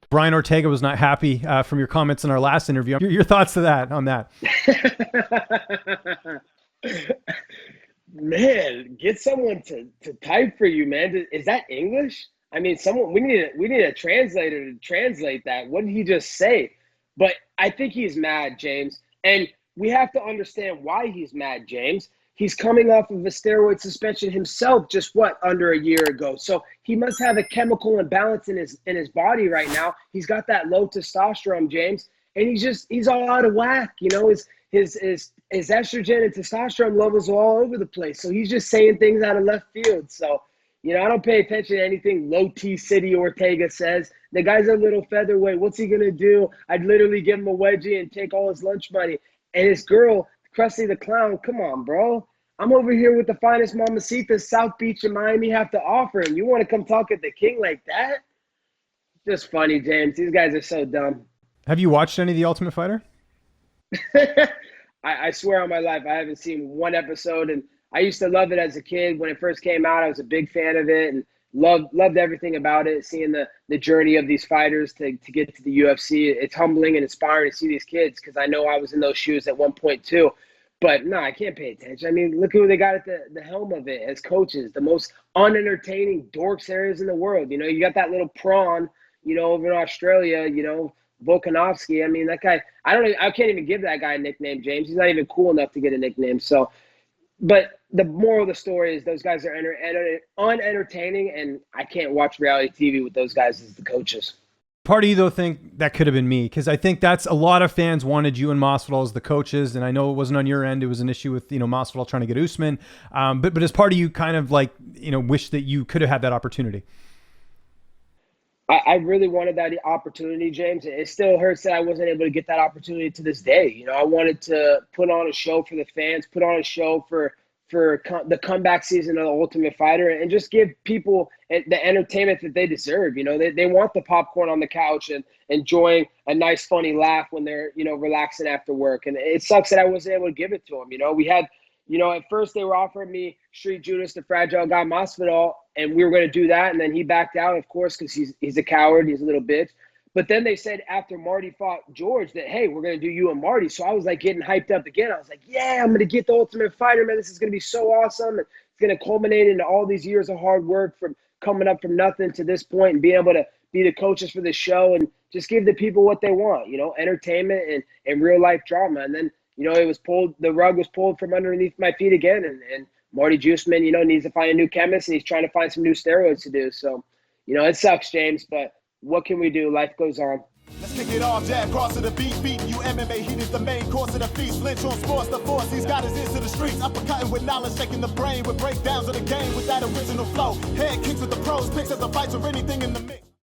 Brian Ortega was not happy from your comments in our last interview. Your thoughts to that on that? Man, get someone to type for you, man. Is that English? I mean, we need a translator to translate that. What did he just say? But I think he's mad, James. And we have to understand why he's mad, James. He's coming off of a steroid suspension himself just under a year ago. So he must have a chemical imbalance in his body right now. He's got that low testosterone, James, and he's all out of whack. You know, his estrogen and testosterone levels are all over the place. So he's just saying things out of left field. So, you know, I don't pay attention to anything Low T City Ortega says. The guy's a little featherweight. What's he going to do? I'd literally give him a wedgie and take all his lunch money. And his girl, Krusty the Clown, come on, bro. I'm over here with the finest mamacitas South Beach and Miami have to offer. And you want to come talk at the King like that? Just funny, James. These guys are so dumb. Have you watched any of The Ultimate Fighter? I swear on my life, I haven't seen one episode. And I used to love it as a kid. When it first came out, I was a big fan of it and loved everything about it, seeing the journey of these fighters to get to the UFC. It's humbling and inspiring to see these kids because I know I was in those shoes at one point too. But no, I can't pay attention. I mean, look who they got at the helm of it as coaches, the most unentertaining dorks there is in the world. You know, you got that little prawn, you know, over in Australia, you know, Volkanovski. I mean, that guy, I can't even give that guy a nickname, James. He's not even cool enough to get a nickname. So, but the moral of the story is those guys are unentertaining, and I can't watch reality TV with those guys as the coaches. Part of you, though, think that could have been me, because I think that's a lot of fans wanted you and Masvidal as the coaches, and I know it wasn't on your end. It was an issue with, you know, Masvidal trying to get Usman. But as part of you kind of like, you know, wish that you could have had that opportunity. I really wanted that opportunity, James. It still hurts that I wasn't able to get that opportunity to this day. You know, I wanted to put on a show for the fans, put on a show for the comeback season of The Ultimate Fighter, and just give people the entertainment that they deserve. You know, they want the popcorn on the couch and enjoying a nice, funny laugh when they're, you know, relaxing after work. And it sucks that I wasn't able to give it to them. You know, we had, you know, at first they were offering me Street Judas, the fragile guy Masvidal, and we were going to do that. And then he backed out, of course, because he's a coward. He's a little bitch. But then they said after Marty fought George that, hey, we're going to do you and Marty. So I was like getting hyped up again. I was like, yeah, I'm going to get The Ultimate Fighter, man. This is going to be so awesome. And it's going to culminate into all these years of hard work from coming up from nothing to this point and being able to be the coaches for the show and just give the people what they want, you know, entertainment and real life drama. And then, you know, the rug was pulled from underneath my feet again. And Marty Juiceman, you know, needs to find a new chemist and he's trying to find some new steroids to do. So, you know, it sucks, James, but what can we do? Life goes on. Let's kick it off, jab, cross to the beat, beating you MMA, heat is the main course of the feast. Lynch on sports, the force, he's got his ears to the streets. Uppercutting with knowledge, shaking the brain with breakdowns of the game with that original flow. Head kicks with the pros, picks up the fights or anything in the mix.